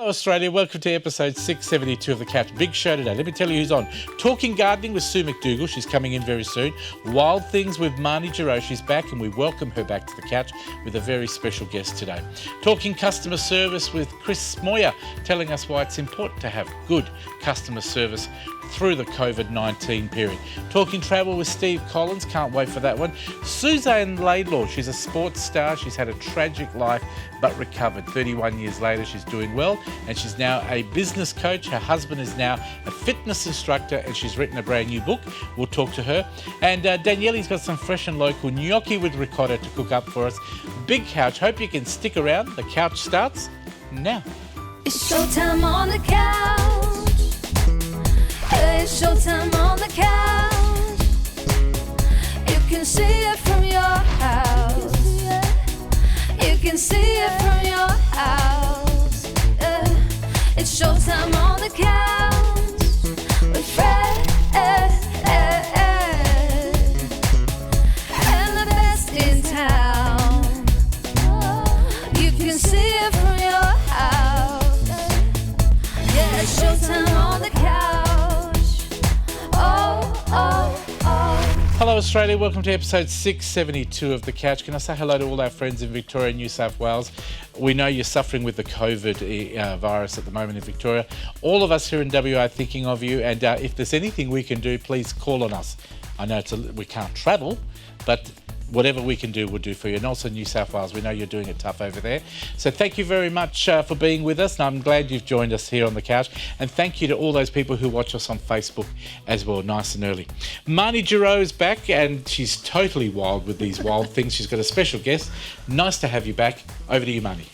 Hello Australia, welcome to episode 672 of The Couch. Big show today. Let me tell you who's on. Talking Gardening with Sue McDougall, she's coming in very soon. Wild Things with Marnie Giroux, she's back, and we welcome her back to The Couch with a very special guest today. Talking Customer Service with Chris Moyer, telling us why it's important to have good customer service through the COVID-19 period. Talking Travel with Steve Collins, can't wait for that one. Suzanne Laidlaw, she's a sports star, she's had a tragic life but recovered. 31 years later, she's doing well, and she's now a business coach. Her husband is now a fitness instructor, and she's written a brand new book. We'll talk to her. And Danielle's got some fresh and local gnocchi with ricotta to cook up for us. Big Couch, hope you can stick around. The Couch starts now. It's showtime on the couch. It's showtime on the couch. You can see it from your house. You can see it from your house. It's showtime on the couch with Fred and the best in town. You can see it from your house. Yeah, it's showtime on the couch. Hello Australia, welcome to episode 672 of The Couch. Can I say hello to all our friends in Victoria and New South Wales? We know you're suffering with the COVID virus at the moment in Victoria. All of us here in WA are thinking of you, and if there's anything we can do, please call on us. I know we can't travel, but whatever we can do, we'll do for you. And also New South Wales, we know you're doing it tough over there. So thank you very much for being with us. And I'm glad you've joined us here on The Couch. And thank you to all those people who watch us on Facebook as well, nice and early. Marnie Giroux is back, and she's totally wild with these wild things. She's got a special guest. Nice to have you back. Over to you, Marnie.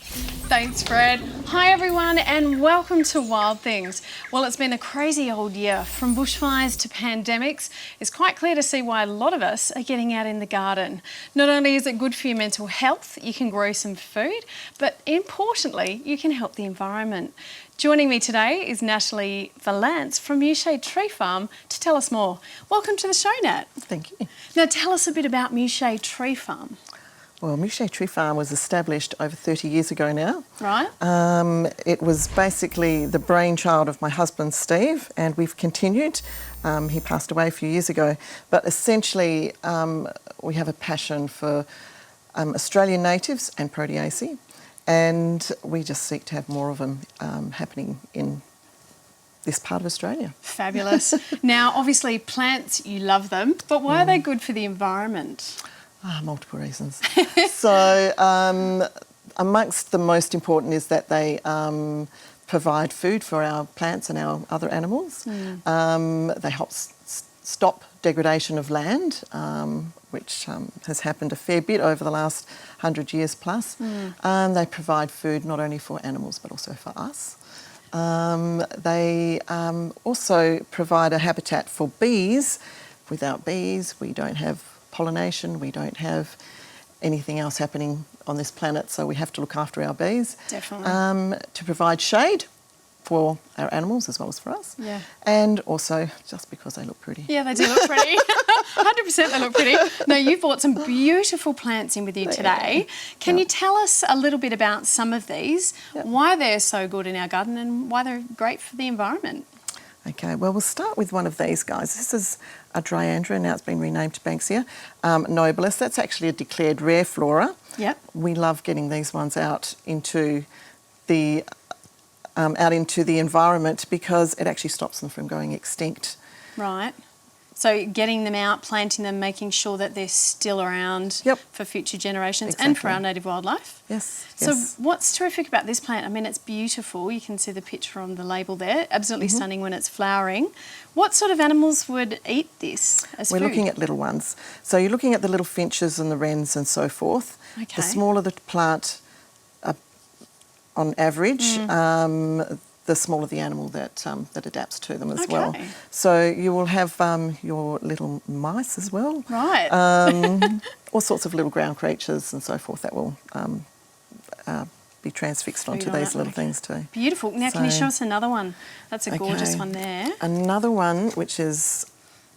Thanks, Fred. Hi, everyone, and welcome to Wild Things. Well, it's been a crazy old year. From bushfires to pandemics, it's quite clear to see why a lot of us are getting out in the garden. Not only is it good for your mental health, you can grow some food, but importantly, you can help the environment. Joining me today is Natalie Valance from Mushade Tree Farm to tell us more. Welcome to the show, Nat. Thank you. Now, tell us a bit about Mushade Tree Farm. Well, Mushade Tree Farm was established over 30 years ago now. Right. It was basically the brainchild of my husband, Steve, and we've continued. He passed away a few years ago. But essentially, we have a passion for Australian natives and Proteaceae, and we just seek to have more of them happening in this part of Australia. Fabulous. Now, obviously, plants, you love them, but why are they good for the environment? Multiple reasons. So amongst the most important is that they provide food for our plants and our other animals. They help stop degradation of land, which has happened a fair bit over the last 100 years plus. They provide food not only for animals but also for us. They also provide a habitat for bees. Without bees, we don't have pollination, we don't have anything else happening on this planet, so we have to look after our bees. Definitely. To provide shade for our animals as well as for us. Yeah. And also just because they look pretty. Yeah, they do look pretty. 100% they look pretty. Now, you've brought some beautiful plants in with you today. Can you tell us a little bit about some of these, why they're so good in our garden and why they're great for the environment? Okay, well, we'll start with one of these guys. This is a Dryandra, now it's been renamed to Banksia nobilis. That's actually a declared rare flora. Yep. We love getting these ones out into the environment because it actually stops them from going extinct. Right. So getting them out, planting them, making sure that they're still around for future generations and for our native wildlife. Yes. So what's terrific about this plant? I mean, it's beautiful. You can see the picture on the label there. Absolutely stunning when it's flowering. What sort of animals would eat this as food? We're looking at little ones. So you're looking at the little finches and the wrens and so forth. Okay. The smaller the plant, on average, the smaller the animal that adapts to them as well. So you will have your little mice as well. Right. All sorts of little ground creatures and so forth that will be transfixed onto these little things too. Beautiful. Now, can you show us another one? That's a gorgeous one there. Another one, which is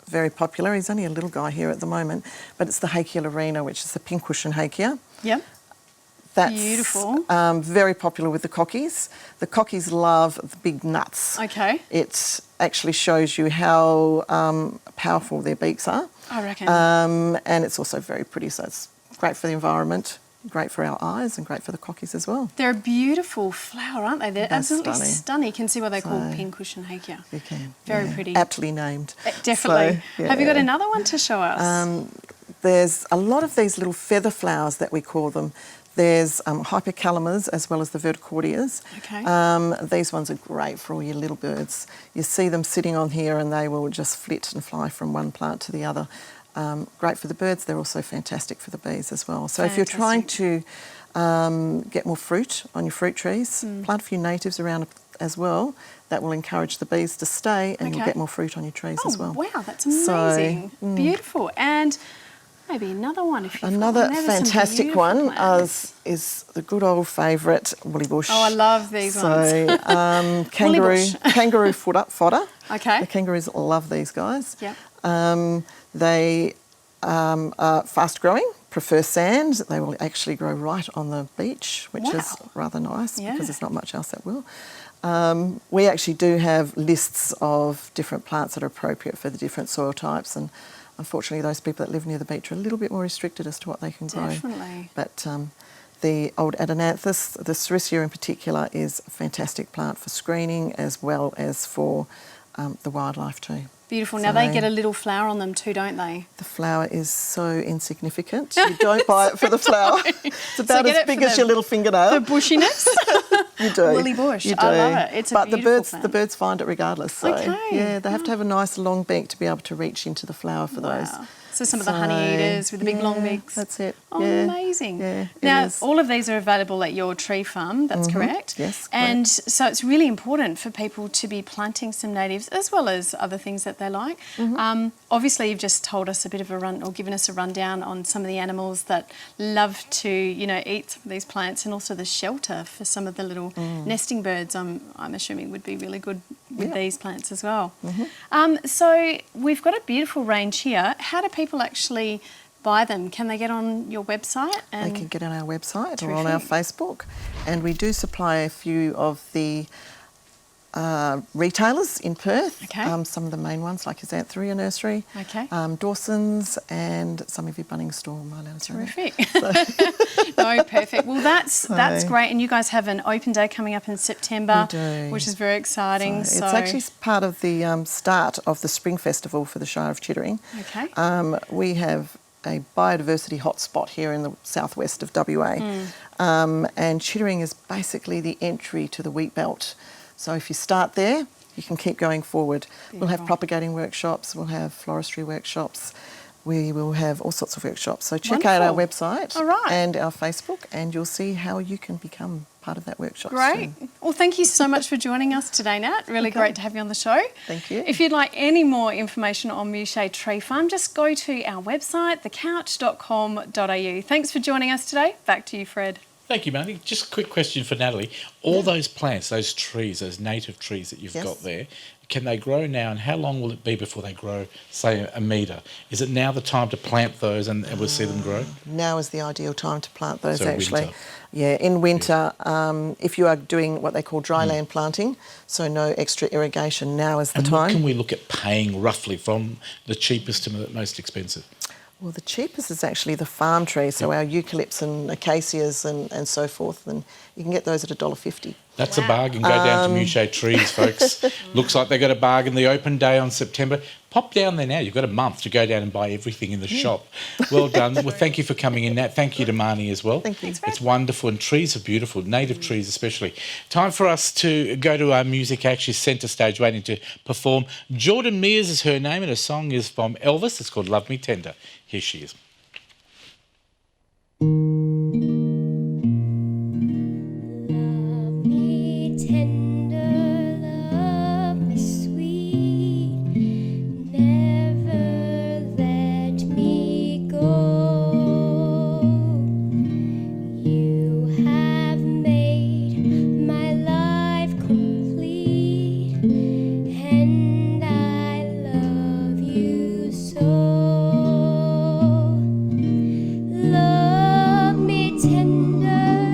very popular, he's only a little guy here at the moment, but it's the Hakea lorena, which is the pincushion Hakea. Yep. That's Beautiful. Very popular with the cockies. The cockies love the big nuts. Okay. It actually shows you how powerful their beaks are. I reckon. And it's also very pretty, so it's great for the environment, great for our eyes, and great for the cockies as well. They're a beautiful flower, aren't they? They're absolutely stunning. You can see why they're called pinkush and hakia. You can. Very pretty. Aptly named. Definitely. So, Have you got another one to show us? There's a lot of these little feather flowers that we call them. There's hypercalamas as well as the verticordias. Okay. These ones are great for all your little birds. You see them sitting on here and they will just flit and fly from one plant to the other. Great for the birds. They're also fantastic for the bees as well. So if you're trying to get more fruit on your fruit trees, plant a few natives around as well. That will encourage the bees to stay and you'll get more fruit on your trees as well. Wow, that's amazing. So, beautiful. And maybe another one if you've another got one. fantastic one is the good old favourite woolly bush. Oh, I love these ones. So kangaroo fodder. Okay. The kangaroos love these guys. Yep. They are fast growing, prefer sand. They will actually grow right on the beach, which is rather nice because there's not much else that will. We actually do have lists of different plants that are appropriate for the different soil types, and unfortunately those people that live near the beach are a little bit more restricted as to what they can grow. Definitely. But the old Adenanthus, the Sericea in particular, is a fantastic plant for screening as well as for the wildlife too. Beautiful. Now, they get a little flower on them too, don't they? The flower is so insignificant. You don't buy it for the flower. It's about as big as your little fingernail. The bushiness? You do. Woolly bush. You do. I love it. It's a beautiful plant. The birds find it regardless. So, okay. yeah, they have to have a nice long beak to be able to reach into the flower for those. So some of the honey eaters with the big long beaks. That's it. Oh, amazing. Yeah, now, all of these are available at your tree farm, that's correct? Yes, correct. And so it's really important for people to be planting some natives as well as other things that they like. Obviously, you've just told us a bit of a given us a rundown on some of the animals that love to, eat some of these plants, and also the shelter for some of the little nesting birds, I'm assuming would be really good with these plants as well. So we've got a beautiful range here. How do people actually buy them? Can they get on your website? They can get on our website or on our Facebook, and we do supply a few of the retailers in Perth. Okay. Some of the main ones like your Xantheria Nursery, Dawson's, and some of your Bunnings store. Terrific. No, perfect. Well, that's great. And you guys have an open day coming up in September, which is very exciting. So it's actually part of the start of the Spring Festival for the Shire of Chittering. Okay. We have a biodiversity hotspot here in the southwest of WA, and Chittering is basically the entry to the wheat belt. So if you start there, you can keep going forward. Beautiful. We'll have propagating workshops, we'll have floristry workshops, we will have all sorts of workshops. So check out our website and our Facebook, and you'll see how you can become part of that workshop. Great. Soon. Well, thank you so much for joining us today, Nat. Really great to have you on the show. Thank you. If you'd like any more information on Mouchet Tree Farm, just go to our website, thecouch.com.au. Thanks for joining us today. Back to you, Fred. Thank you, Marty. Just a quick question for Natalie. All those plants, those trees, those native trees that you've got there, can they grow now, and how long will it be before they grow, say, a metre? Is it now the time to plant those and we'll see them grow? Now is the ideal time to plant those, so actually. Winter. Yeah, in winter, if you are doing what they call dry land planting, so no extra irrigation, now is the time. What can we look at paying roughly from the cheapest to the most expensive? Well, the cheapest is actually the farm trees, so our eucalypts and acacias and so forth, and you can get those at $1.50. That's a bargain. Go down to Mouchet Trees, folks. Looks like they got a bargain. The open day on September. Pop down there now. You've got a month to go down and buy everything in the shop. Well done. Well, thank you for coming in, Nat. Thank you to Marnie as well. Thank you. It's wonderful, and trees are beautiful, native trees especially. Time for us to go to our music act. She's centre stage waiting to perform. Jordan Mears is her name, and her song is from Elvis. It's called Love Me Tender. Here she is. Love me tender.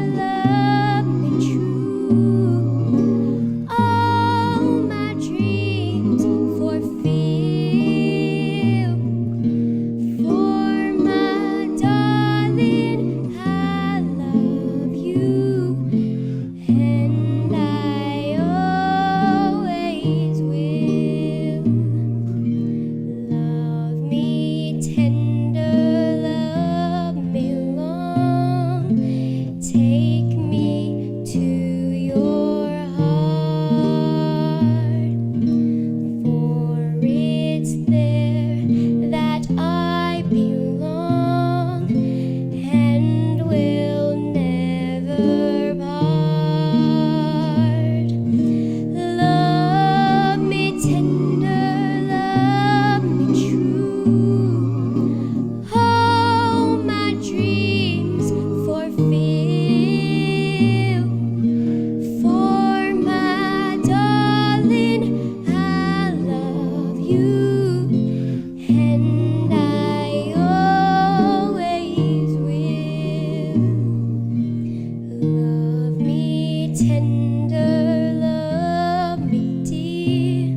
tender, love me dear.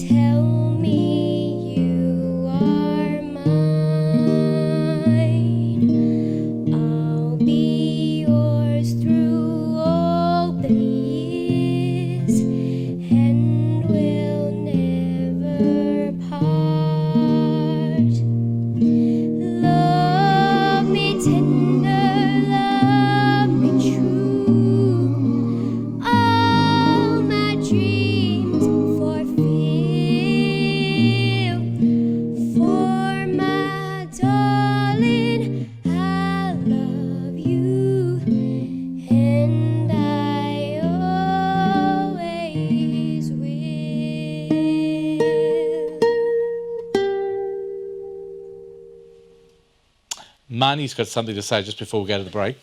Tell me you are mine. I'll be yours through all the years, and we'll never part. Love me tender, love me true. All my dreams fulfill. For my darling, I love you, and I always will. Marnie's got something to say just before we go to the break.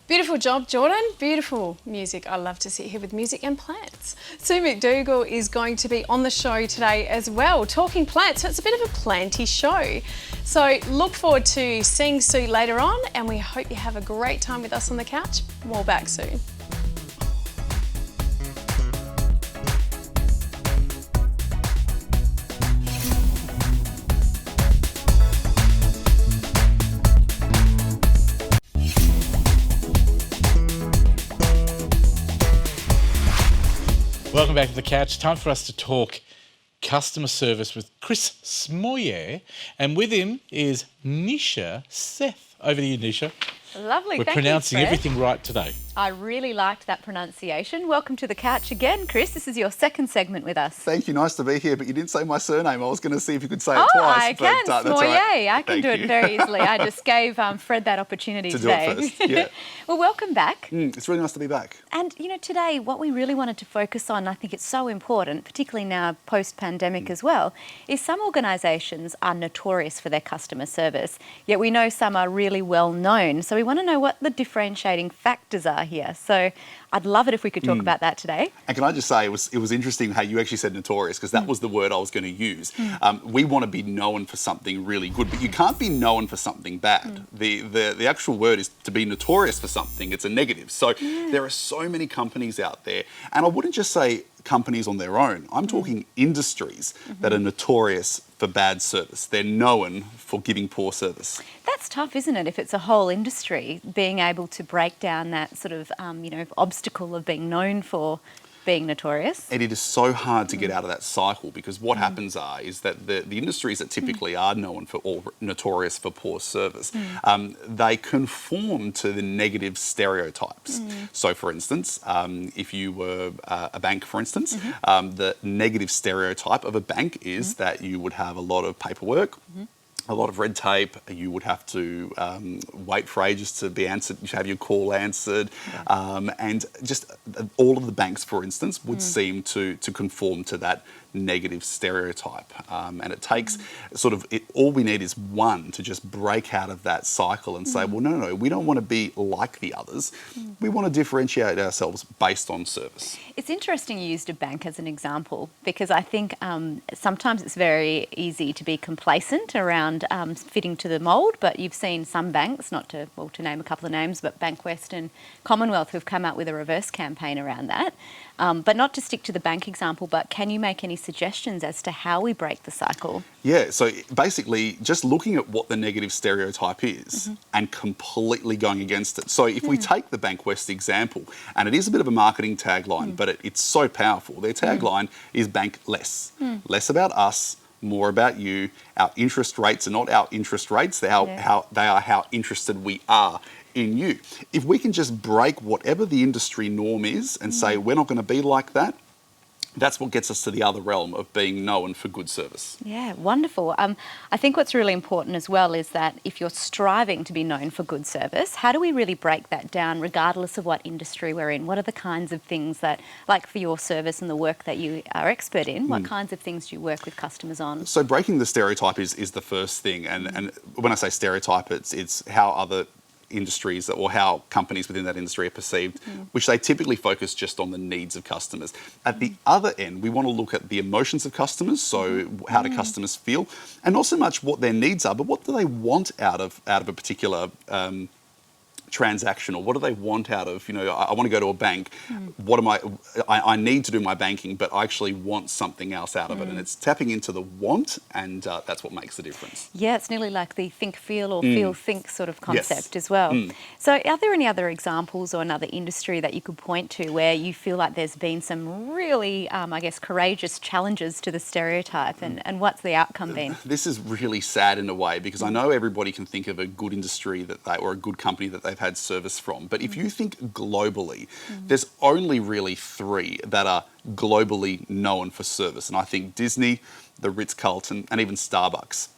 Beautiful job, Jordan. Beautiful music. I love to sit here with music and plants. Sue McDougall is going to be on the show today as well, talking plants. So it's a bit of a planty show. So look forward to seeing Sue later on, and we hope you have a great time with us on the couch. More back soon. Welcome back to the couch. Time for us to talk customer service with Chris Smoyer, and with him is Nisha Seth. Over to you, Nisha. Lovely, We're thank pronouncing you, Fred. everything right today. I really liked that pronunciation. Welcome to the couch again, Chris. This is your second segment with us. Thank you. Nice to be here, but you didn't say my surname. I was going to see if you could say it Oh, twice. I can, that's Smoyer. all right. I can Thank do it you. very easily. I just gave Fred that opportunity To do today. it first, yeah. Well, welcome back. It's really nice to be back. And, you know, today what we really wanted to focus on, I think it's so important, particularly now post-pandemic as well, is some organisations are notorious for their customer service, yet we know some are really well known. So we want to know what the differentiating factors are here. So I'd love it if we could talk about that today. And can I just say, it was interesting how you actually said notorious, because that was the word I was going to use. We want to be known for something really good, but you can't be known for something bad. The actual word is to be notorious for something. It's a negative. So there are so many companies out there, and I wouldn't just say companies on their own. I'm talking industries that are notorious for bad service. They're known for giving poor service. That's tough, isn't it? If it's a whole industry, being able to break down that sort of, obstacle of being known for being notorious. And it is so hard to get out of that cycle, because what happens is that the industries that typically are known for or notorious for poor service, they conform to the negative stereotypes. So, for instance, if you were a bank, for instance, the negative stereotype of a bank is that you would have a lot of paperwork, a lot of red tape. You would have to wait for ages to be answered, to have your call answered, and just all of the banks, for instance, would seem to conform to that negative stereotype. And it takes all we need is one to just break out of that cycle and say, well, no, we don't want to be like the others. We want to differentiate ourselves based on service. It's interesting you used a bank as an example, because I think sometimes it's very easy to be complacent around fitting to the mould, but you've seen some banks, not to name a couple of names, but Bankwest and Commonwealth, who've come out with a reverse campaign around that. But not to stick to the bank example, but can you make any suggestions as to how we break the cycle? Yeah, so basically just looking at what the negative stereotype is and completely going against it. So if we take the Bankwest example, and it is a bit of a marketing tagline, but it's so powerful. Their tagline is bank less. Less about us, more about you. Our interest rates are not our interest rates, they are how interested we are in you. If we can just break whatever the industry norm is and say we're not going to be like that, that's what gets us to the other realm of being known for good service. Yeah, wonderful. I think what's really important as well is that if you're striving to be known for good service, how do we really break that down regardless of what industry we're in? What are the kinds of things that, like for your service and the work that you are expert in, what kinds of things do you work with customers on? So breaking the stereotype is the first thing. And when I say stereotype, it's how other industries or how companies within that industry are perceived, which they typically focus just on the needs of customers. At the other end, we want to look at the emotions of customers, so how do customers feel, and not so much what their needs are, but what do they want out of a particular transactional? What do they want out of, I want to go to a bank. What am I need to do my banking, but I actually want something else out of it. And it's tapping into the want, and that's what makes the difference. Yeah, it's nearly like the think, feel, or feel, think sort of concept as well. Mm. So are there any other examples or another industry that you could point to where you feel like there's been some really, I guess, courageous challenges to the stereotype, and what's the outcome been? This is really sad in a way, because I know everybody can think of a good industry or a good company that they've had service from. But if you think globally, there's only really 3 that are globally known for service. And I think Disney, the Ritz-Carlton, and even Starbucks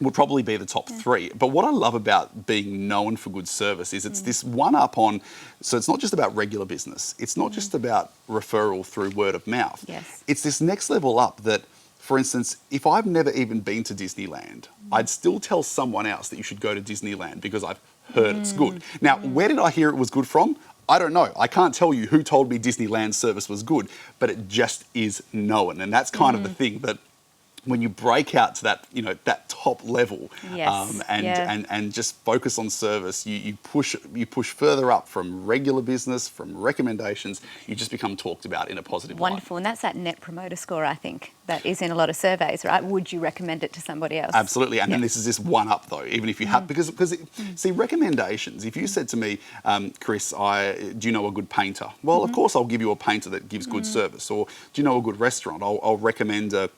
would probably be the top 3. But what I love about being known for good service is it's this one-up on, so it's not just about regular business. It's not just about referral through word of mouth. Yes. It's this next level up that, for instance, if I've never even been to Disneyland, I'd still tell someone else that you should go to Disneyland because I've heard it's good. Now, where did I hear it was good from? I don't know. I can't tell you who told me Disneyland service was good, but it just is known. And that's kind of the thing, that when you break out to that, that top level, and just focus on service, you push further up from regular business, from recommendations. You just become talked about in a positive light. Wonderful, and that's that net promoter score, I think, that is in a lot of surveys, right? Would you recommend it to somebody else? Absolutely, and then this is this one up though. Even if you have, because see, recommendations. If you said to me, Chris, do you know a good painter? Well, of course I'll give you a painter that gives good service. Or do you know a good restaurant? I'll recommend a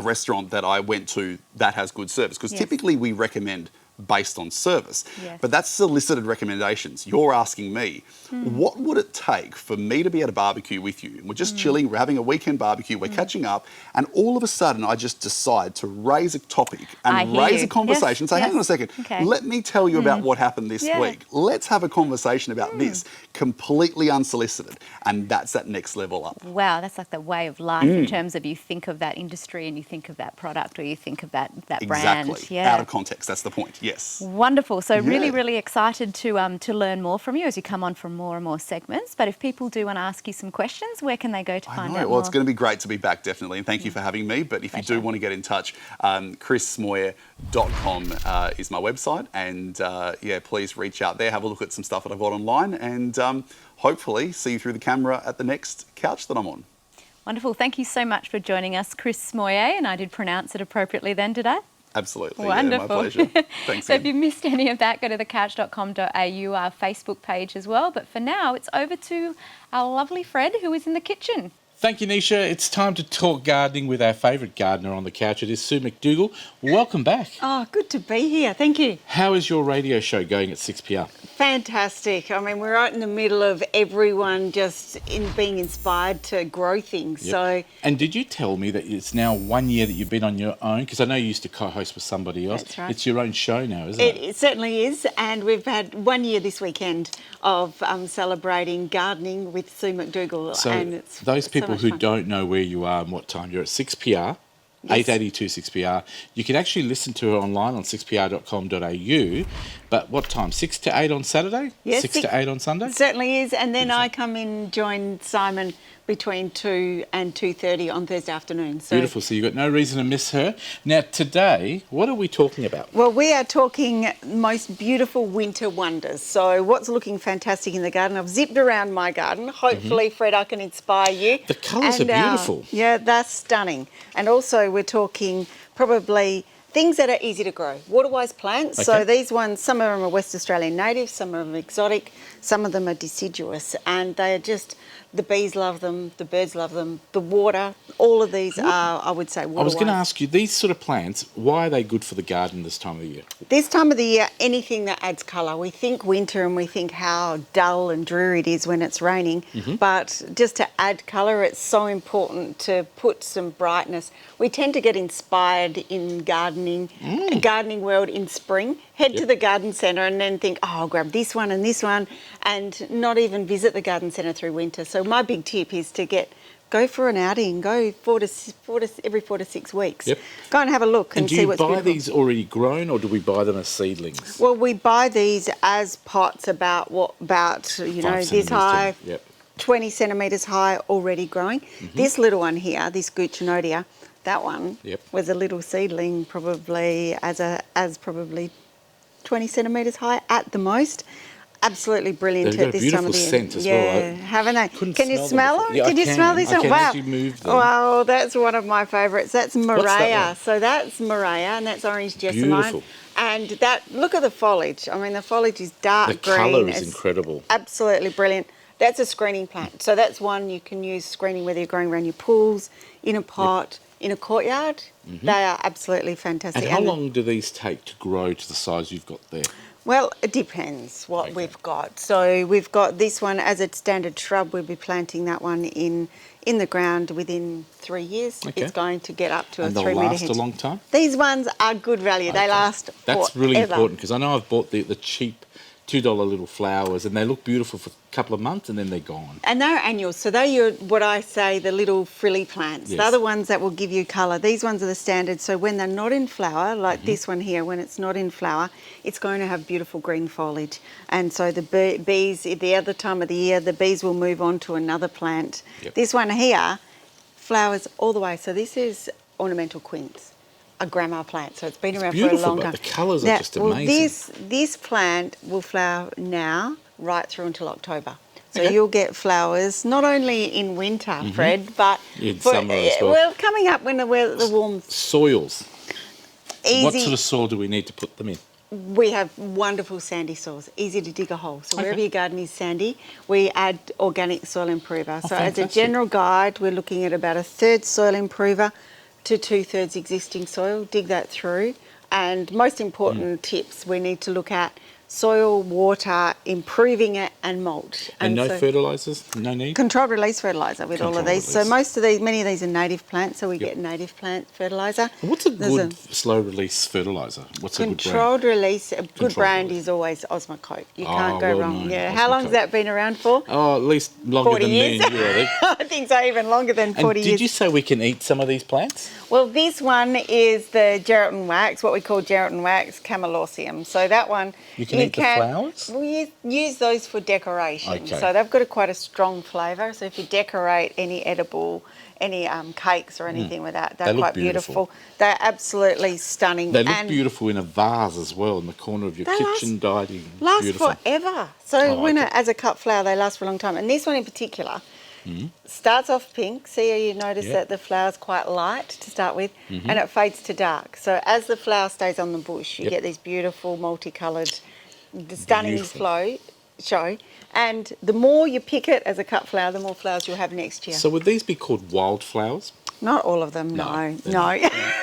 restaurant that I went to that has good service, because typically we recommend based on service. Yes. But that's solicited recommendations. You're asking me, what would it take for me to be at a barbecue with you? We're just chilling, we're having a weekend barbecue, we're catching up, and all of a sudden I just decide to raise a topic and raise a conversation. Say, hang on a second, let me tell you about what happened this week. Let's have a conversation about this, completely unsolicited. And that's that next level up. Wow, that's like the way of life in terms of you think of that industry and you think of that product, or you think of that brand. Exactly. Out of context, that's the point. Yes. Wonderful. So really, really excited to learn more from you as you come on from more and more segments. But if people do want to ask you some questions, where can they go to find out more? Well, it's going to be great to be back, definitely. And thank you for having me. But if you do want to get in touch, chrismoyer.com is my website. And please reach out there, have a look at some stuff that I've got online, and hopefully see you through the camera at the next couch that I'm on. Wonderful. Thank you so much for joining us, Chris Moyer. And I did pronounce it appropriately then, did I? Absolutely. Wonderful. Yeah, my pleasure. Thanks. So if you missed any of that, go to thecouch.com.au, our Facebook page as well. But for now, it's over to our lovely Fred, who is in the kitchen. Thank you, Nisha. It's time to talk gardening with our favourite gardener on the couch. It is Sue McDougall. Welcome back. Oh, good to be here. Thank you. How is your radio show going at 6PR? Fantastic. I mean, we're right in the middle of everyone just being inspired to grow things. Yep. So, and did you tell me that it's now 1 year that you've been on your own? Because I know you used to co-host with somebody else. That's right. It's your own show now, isn't it? it certainly is. And we've had 1 year this weekend of celebrating gardening with Sue McDougall. So and it's those people so much who fun. don't know where you are and what time, you're at 6PR. Yes. 882 6PR. You can actually listen to her online on 6pr.com.au. But what time? 6 to 8 on Saturday? Yes, 6 to 8 on Sunday? It certainly is. And then I come in, join Simon between 2 and 2:30 on Thursday afternoon. So, beautiful. So you've got no reason to miss her. Now, today, what are we talking about? well, we are talking most beautiful winter wonders. So what's looking fantastic in the garden? I've zipped around my garden. Hopefully, Fred, I can inspire you. The colours are beautiful. Yeah, that's stunning. And also we're talking probably things that are easy to grow, water-wise plants. Okay. So these ones, some of them are West Australian native, some of them are exotic, some of them are deciduous, and they are just, the bees love them, the birds love them, the water, all of these are, I would say, water-wise. I was going to ask you, these sort of plants, why are they good for the garden this time of the year? This time of the year, anything that adds colour. We think winter and we think how dull and dreary it is when it's raining, but just to add colour, it's so important to put some brightness. We tend to get inspired in gardening world in spring. Head to the garden centre and then think, oh, I'll grab this one, and not even visit the garden centre through winter. So my big tip is to go for an outing, go every 4 to 6 weeks. Yep. Go and have a look and see what's do you buy beautiful. these already grown, or do we buy them as seedlings? Well, we buy these as pots about 5 this centimetres high, to- Yep. 20 centimetres high, already growing. This little one here, this Guccianodia, that one was a little seedling, probably as probably 20 centimetres high at the most. absolutely brilliant They've got at a this time beautiful of the year. scent as yeah, well. I haven't they? couldn't Can you smell smell them them? before. Yeah, Can you smell these? I can Wow. actually move them. Well, that's one of my favourites. That's that Maria. one? So that's Maria, and that's orange jessamine. Beautiful. And that, look at the foliage. I mean, the foliage is dark The green. colour is It's incredible. Absolutely brilliant. That's a screening plant. So that's one you can use screening whether you're growing around your pools, in a pot, in a courtyard. They are absolutely fantastic. And how long do these take to grow to the size you've got there? Well, it depends what we've got. So we've got this one as a standard shrub. We'll be planting that one in the ground within 3 years. Okay. It's going to get up to And a they'll 3 metre last hedge. a long time? These ones are good value. They Okay. last That's forever. really important because I know I've bought the cheap $2 little flowers and they look beautiful for a couple of months and then they're gone. And they're annuals, so they're what I say, the little frilly plants. Yes. They're the ones that will give you colour. These ones are the standard, so when they're not in flower, like this one here, when it's not in flower, it's going to have beautiful green foliage. And so the bees, at the other time of the year, the bees will move on to another plant. Yep. This one here, flowers all the way. So this is ornamental quince, a grandma plant. So it's been around for a beautiful, long but time. the colours are Now, just amazing. This plant will flower now right through until October. So Okay. you'll get flowers not only in winter, Fred, but In summer as well. Well, coming up when the warm, Soils. easy. What sort of soil do we need to put them in? We have wonderful sandy soils, easy to dig a hole. So wherever Okay. your garden is sandy, we add organic soil improver. So as a fantastic. general guide, we're looking at about 1/3 soil improver to 2/3 existing soil. Dig that through. And most important tips, we need to look at soil, water, improving it, and mulch. And no so- fertilisers? No need? Controlled release fertiliser with all of Controlled these. So release. many of these are native plants, so we get native plant fertiliser. And what's a There's good slow release fertiliser? What's a good brand? Controlled release, a good Controlled brand release. is always Osmocote. You Oh, can't go well wrong. known, Yeah. How long has Osmocote. that been around for? Oh, at least longer 40 than years. me and you, I think. I think so, even longer than 40 And years. did you say we can eat some of these plants? Well, this one is the gelatin wax, what we call gelatin wax camelosium. So that one You can eat the flowers? We use those for decoration. Okay. So they've got quite a strong flavour. So if you decorate any edible, any cakes or anything with that, they're They look quite beautiful. They're absolutely stunning. They look and beautiful in a vase as well, in the corner of your They kitchen dining. last Beautiful. forever. So Oh, when okay. as a cut flower, they last for a long time. And this one in particular starts off pink. See how you notice Yeah. that the flower's quite light to start with, and it fades to dark. So as the flower stays on the bush, you Yep. get these beautiful multicoloured, stunning Beautiful. show. And the more you pick it as a cut flower, the more flowers you'll have next year. So would these be called wildflowers? Not all of them, no.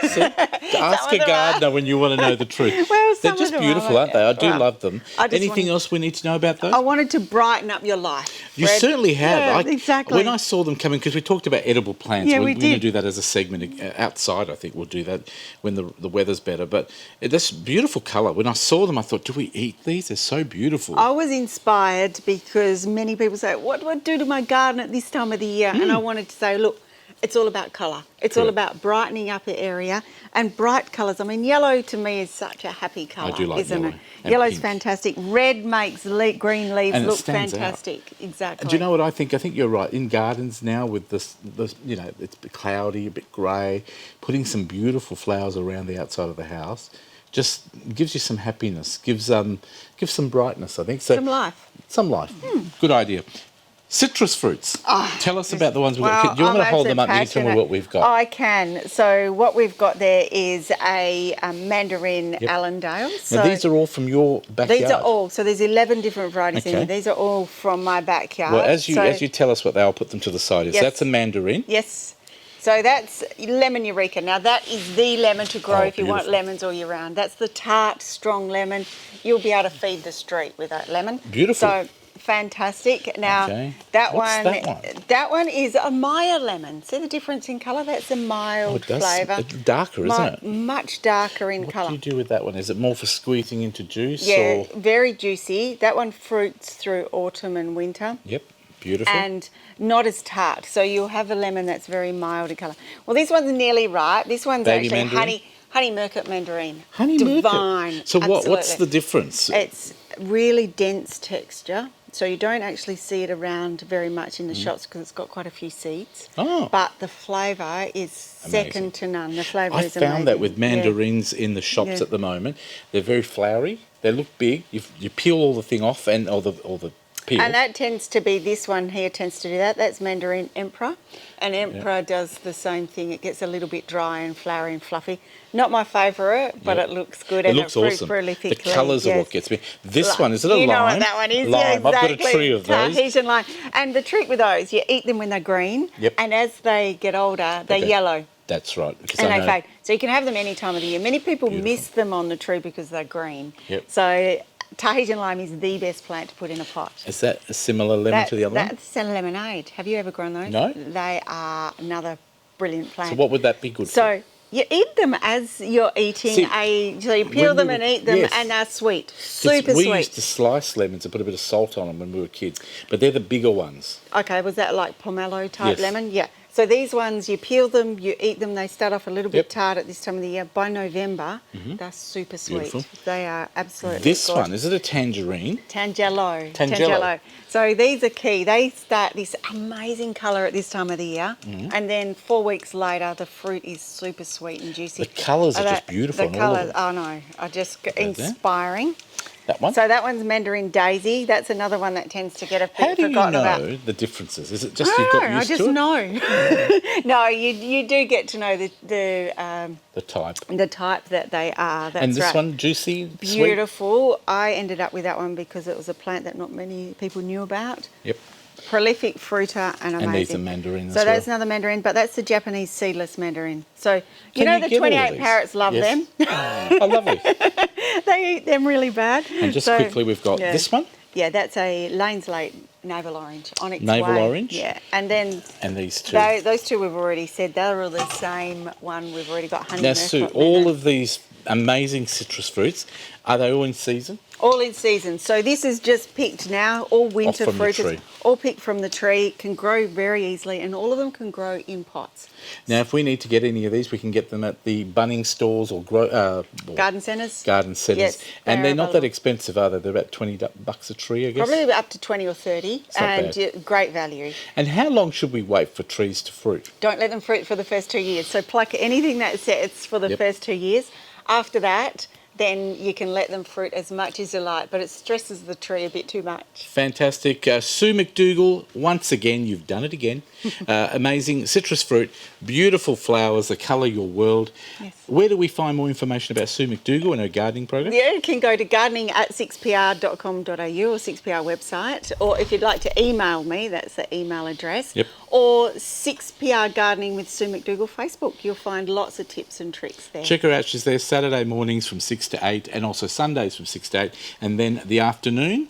See, ask a them are. gardener when you want to know the truth. Well, They're some just of them are beautiful, like aren't they? I do well, love them. I just Anything want- else we need to know about those? I wanted to brighten up your life. You Fred. certainly have. Yeah, exactly. When I saw them coming, because we talked about edible plants, Yeah, we're we going to did. do that as a segment outside. I think we'll do that when the weather's better. But this beautiful colour. When I saw them, I thought, do we eat these? They're so beautiful. I was inspired because many people say, what do I do to my garden at this time of the year? And I wanted to say, look, it's all about colour. It's all Correct. about brightening up the area and bright colours. I mean, yellow to me is such a happy colour, do like isn't yellow it? and Yellow's pink. fantastic. Red makes green leaves And it look stands out. fantastic. Exactly. Do you know what I think? I think you're right. In gardens now, with this, you know, it's a bit cloudy, a bit grey, putting some beautiful flowers around the outside of the house just gives you some happiness, gives some brightness, I think. So Some life. Some life. Good idea. Citrus fruits. Tell us about the ones we've got. Well, Do you want me to I'm hold them up? You can absolutely tell me what we've got. I can. So what we've got there is a mandarin Allendale. So Now, these are all from your backyard. these are all. So there's 11 different varieties in Okay. here. These are all from my backyard. Well, as you So- tell us what they are, I'll put them to the side. So Yes. that's a mandarin. Yes. So that's lemon eureka. Now that is the lemon to grow Oh, if you want beautiful. lemons all year round. That's the tart, strong lemon. You'll be able to feed the street with that lemon. Beautiful. So fantastic. Now Okay. that What's one, that one? that one is a Maya lemon. See the difference in colour? That's a Oh, mild it does. flavour. It's darker, isn't it? Much darker in What colour. do you do with that one? Is it more for squeezing into juice? Yeah, Or... very juicy. That one fruits through autumn and winter. Yep. Beautiful. And not as tart. So you'll have a lemon that's very mild in colour. Well, this one's nearly ripe. This one's Baby actually mandarin? honey murket mandarin. Honey Divine. murket. So what's Absolutely. the difference? It's really dense texture. So you don't actually see it around very much in the shops because it's got quite a few seeds. Oh. But the flavour is Amazing. second to none. The flavour I is amazing. found that with Yeah. mandarins in the shops Yeah. at the moment, they're very flowery. They look big. You peel all the thing off and all the peel. And that tends to be, this one here tends to do that. That's Mandarin Emperor. And Emperor does the same thing. It gets a little bit dry and flowery and fluffy. Not my favourite, but it looks good. It looks awesome. Really the thickly. colours are what gets me. This one, is it a lime? You know what that one is, lime. yeah, exactly. I've got a tree of those. Tahitian lime. And the trick with those, you eat them when they're green. Yep. And as they get older, they're yellow. That's right. And they fade. So you can have them any time of the year. Many people miss them on the tree because they're green. Yep. So Tahitian lime is the best plant to put in a pot. Is that a similar lemon to the other one? That's a lemonade. Have you ever grown those? No. They are another brilliant plant. So what would that be good for? So you eat them as you're eating so you peel them and eat them, and they're sweet, super we sweet. used to slice lemons and put a bit of salt on them when we were kids, but they're the bigger ones. Okay, was that like pomelo type Yes. lemon? Yeah. So these ones, you peel them, you eat them. They start off a little bit tart at this time of the year. By November, they're super sweet. Beautiful. They are absolutely This good. one, is it a tangerine? Tangelo. Tangelo. So these are key. They start this amazing colour at this time of the year, and then 4 weeks later, the fruit is super sweet and juicy. The colours are just beautiful. The on all of colours, them. I know, are just there. inspiring. That one? So that one's Mandarin Daisy. That's another one that tends to get a How bit do you forgotten know about. the differences? Is it just I you've don't got know, used I just to it? know. No, you do get to know the type. that they are. That's And this right. one, juicy, sweet? Beautiful. I ended up with that one because it was a plant that not many people knew about. Yep. Prolific fruiter and amazing. And these are mandarin as So that's well. another mandarin, but that's the Japanese seedless mandarin. So Can know you the get all 28 these? parrots love Yes. them. Oh, lovely. They eat them really bad. And just So, quickly, we've got yeah. this one. Yeah, that's a Lane's Late navel orange on its Navel way. orange? Yeah, and then And these two. those two we've already said. They're all the same one. We've already got honey. Now, Sue, all of these amazing citrus fruits, are they all in season? All in season. So this is just picked now, all winter from the fruits, tree. all picked from the tree, can grow very easily, and all of them can grow in pots. Now, if we need to get any of these, we can get them at the Bunnings stores or Garden centres? garden centres. Yes, And they're not that available. expensive, are they? They're about $20 a tree, I guess. Probably up to 20 or 30, not and bad. great value. And how long should we wait for trees to fruit? Don't let them fruit for the first 2 years. So pluck anything that sets for the Yep. first 2 years. After that, then you can let them fruit as much as you like, but it stresses the tree a bit too much. Fantastic. Sue McDougall, once again, you've done it again. Amazing citrus fruit, beautiful flowers that colour your world. Yes. Where do we find more information about Sue McDougall and her gardening program? Yeah, you can go to gardening@6pr.com.au or 6PR website, or if you'd like to email me, that's the email address. Yep. Or 6PR Gardening with Sue McDougall Facebook. You'll find lots of tips and tricks there. Check her out. She's there Saturday mornings from 6 to 8 and also Sundays from 6 to 8. And then the afternoon,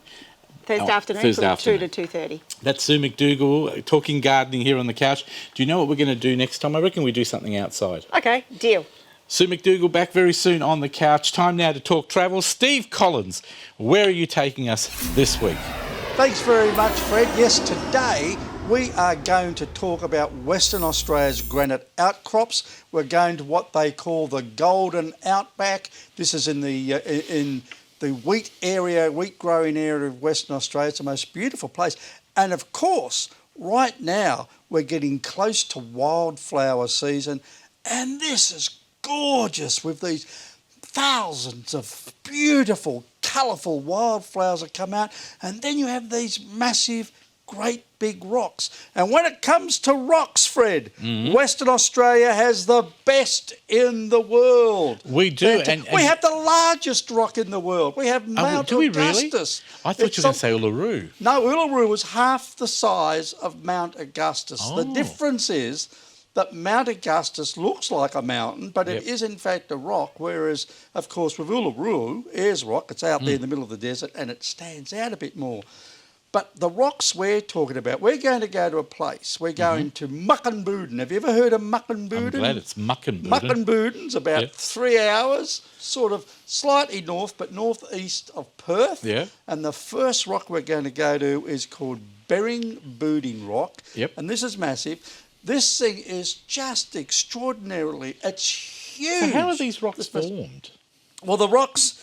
Thursday afternoon Thursday from afternoon. 2 to 2:30. that's Sue McDougall talking gardening here on the couch. Do you know what we're going to do next time? I reckon we do something outside. Okay, deal. Sue McDougall back very soon on the couch. Time now to talk travel. Steve Collins, where are you taking us this week? Thanks very much, Fred. Yes, today we are going to talk about Western Australia's granite outcrops. We're going to what they call the Golden Outback. This is in the wheat growing area of Western Australia. It's the most beautiful place. And of course, right now we're getting close to wildflower season, and this is gorgeous with these thousands of beautiful, colourful wildflowers that come out, and then you have these massive, great big rocks. And when it comes to rocks, Fred, Western Australia has the best in the world. We do. We have the largest rock in the world. We have Mount do we really? Augustus. I thought you were going to say Uluru. No, Uluru was half the size of Mount Augustus. The Oh. difference is that Mount Augustus looks like a mountain, but it is in fact a rock, whereas, of course, with Uluru, Ayers Rock, it's out there in the middle of the desert and it stands out a bit more. But the rocks we're talking about, we're going to go to a place. We're going to Muckenbuden. Have you ever heard of Muckenbuden? I'm glad it's Muckenbuden. Muckenbuden's about 3 hours, sort of slightly north, but northeast of Perth. Yeah. And the first rock we're going to go to is called Berringbuding Rock. Yep. And this is massive. This thing is just extraordinarily, it's huge. So how are these rocks formed? Well, the rocks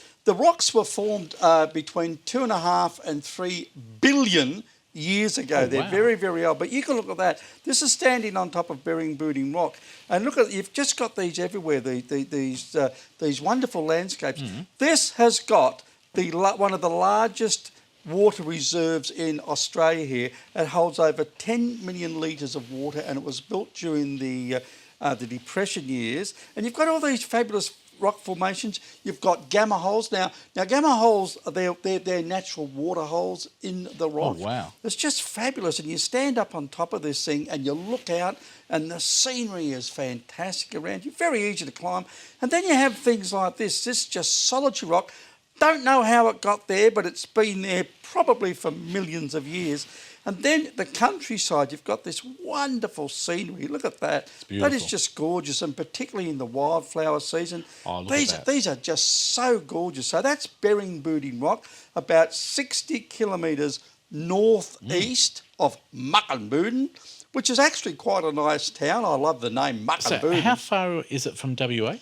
were formed between 2.5 and 3 billion years ago. They're wow. very, very old. But you can look at that. This is standing on top of Berringbuding Rock. And look at, you've just got these everywhere, these wonderful landscapes. This has got one of the largest water reserves in Australia here. It holds over 10 million litres of water, and it was built during the Depression years. And you've got all these fabulous rock formations. You've got gamma holes. Now gamma holes, they're natural water holes in the rock. Oh, wow. It's just fabulous. And you stand up on top of this thing and you look out, and the scenery is fantastic around you. Very easy to climb. And then you have things like this. This is just solitary rock. Don't know how it got there, but it's been there probably for millions of years. And then the countryside, you've got this wonderful scenery. Look at that. That is just gorgeous, and particularly in the wildflower season. Oh, look at that. These are just so gorgeous. So that's Berringbooting Rock, about 60 kilometres northeast of Muckenbooten, which is actually quite a nice town. I love the name Muckenbooten. So how far is it from WA?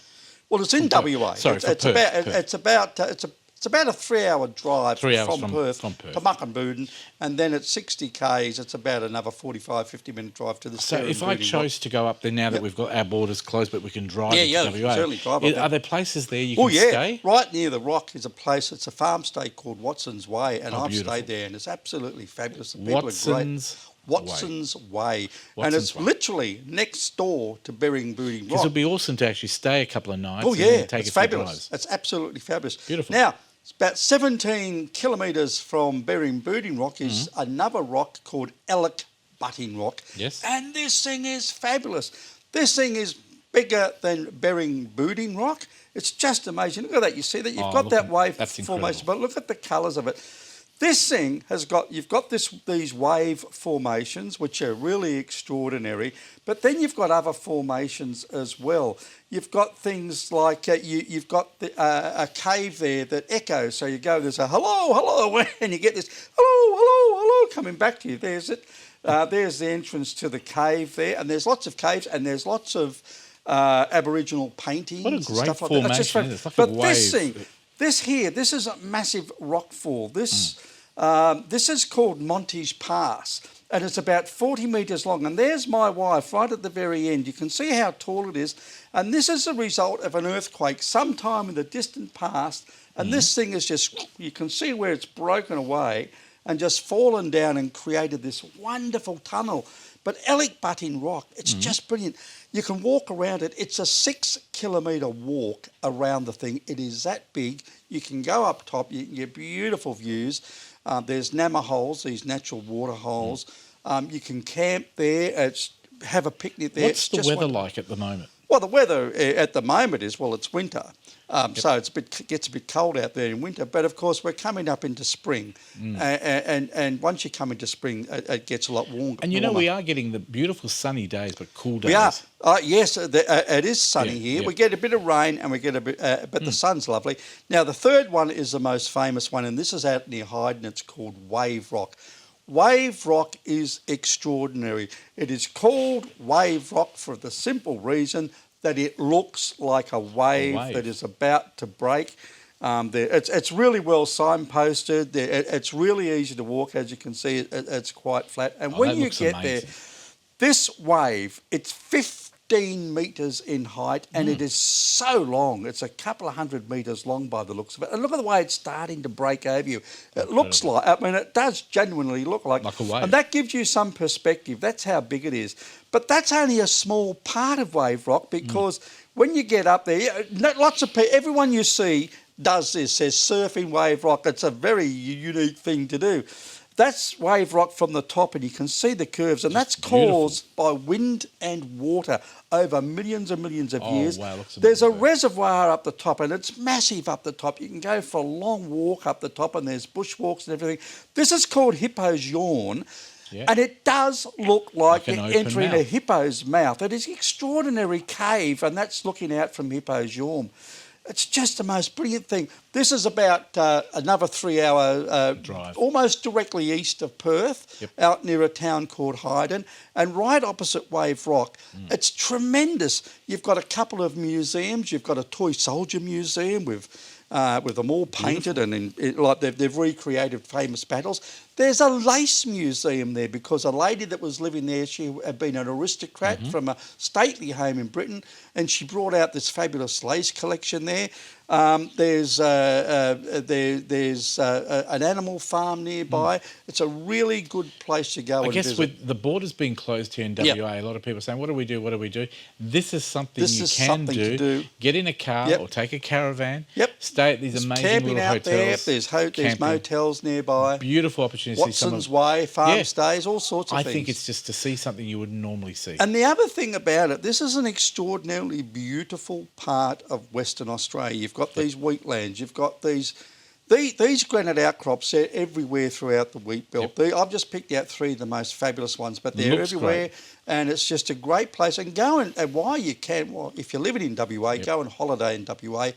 Well, it's in WA. Sorry, it's about a 3-hour drive from Perth to Muckenbooten, and then at 60 k's, it's about another 50 minute drive to the. So if I chose to go up there now that we've got our borders closed, but we can drive to WA, certainly drive up there. Are there places there you can stay? Right near the rock is a place. It's a farm stay called Watson's Way, and I've beautiful. stayed there, and it's absolutely fabulous. The people Watson's are great. Way. Watson's And it's Way. literally next door to Berringbooting Rock. Because it would be awesome to actually stay a couple of nights. Oh, and yeah, then take it's a few fabulous. drives. It's absolutely fabulous. Beautiful. Now, it's about 17 kilometres from Berringbooting Rock is another rock called Butting Rock. Yes. And this thing is fabulous. This thing is bigger than Berringbooting Rock. It's just amazing. Look at that. You see that? You've got that wave formation, but look at the colours of it. This thing you've got these wave formations, which are really extraordinary, but then you've got other formations as well. You've got things like you've got a cave there that echoes. So you go, there's a hello, hello, and you get this hello, hello, hello coming back to you. There's it. There's the entrance to the cave there, and there's lots of caves, and there's lots of Aboriginal paintings. What a and great stuff like formation! that. It's just It's like but a this wave. thing. This is a massive rock fall. This is called Monty's Pass, and it's about 40 metres long. And there's my wife right at the very end. You can see how tall it is. And this is a result of an earthquake sometime in the distant past. And this thing is just, you can see where it's broken away and just fallen down and created this wonderful tunnel. But Butting Rock, it's just brilliant. You can walk around it. It's a 6 kilometre walk around the thing. It is that big. You can go up top. You can get beautiful views. There's Nama holes, these natural water holes. You can camp there. Have a picnic there. What's the weather like at the moment? Well, the weather at the moment is, it's winter. So it gets a bit cold out there in winter. But, of course, we're coming up into spring. And once you come into spring, it gets a lot warmer. And, we are getting the beautiful sunny days, but cool days. We are. Yes, it is sunny here. Yeah. We get a bit of rain and we get a bit, but the sun's lovely. Now, the third one is the most famous one, and this is out near Hyden. It's called Wave Rock. Wave Rock is extraordinary. It is called Wave Rock for the simple reason that it looks like a wave that is about to break. It's really well signposted. It's really easy to walk. As you can see, it's quite flat. And when you get there, this wave, it's 15 metres in height, and it is so long. It's a couple of 100 metres long by the looks of it. And look at the way it's starting to break over you. It looks like, it does genuinely look like a wave. And that gives you some perspective. That's how big it is. But that's only a small part of Wave Rock, because when you get up there, lots of people, everyone you see does this, says surfing Wave Rock. It's a very unique thing to do. That's Wave Rock from the top, and you can see the curves, and that's caused by wind and water over millions and millions of years. Wow, there's a reservoir up the top, and it's massive up the top. You can go for a long walk up the top, and there's bushwalks and everything. This is called Hippo's Yawn. Yeah. And it does look like you're entering a hippo's mouth. It is an extraordinary cave, and that's looking out from Hippo's Yawn. It's just the most brilliant thing. This is about another 3-hour drive, almost directly east of Perth, out near a town called Hyden, and right opposite Wave Rock. It's tremendous. You've got a couple of museums. You've got a toy soldier museum with them all painted and like they've recreated famous battles. There's a lace museum there because a lady that was living there, she had been an aristocrat from a stately home in Britain, and she brought out this fabulous lace collection there. There's an animal farm nearby. It's a really good place to go I and guess visit. with the borders being closed here in WA, a lot of people are saying, what do we do? What do we do? This is something This you is can something to do. Get in a car Yep. or take a caravan. Yep. Stay at these There's amazing camping little out there. hotels. There's camping. motels nearby. Beautiful opportunity to see some Watson's of. Way, farm Yeah. stays, all sorts of I things. think it's just to see something you wouldn't normally see. And the other thing about it, this is an extraordinarily beautiful part of Western Australia. You've got these wheatlands, you've got these granite outcrops. They're everywhere throughout the wheat belt. I've just picked out 3 of the most fabulous ones, but they're Looks everywhere, great. and it's just a great place. And go and while you can, if you're living in WA, go on holiday in WA.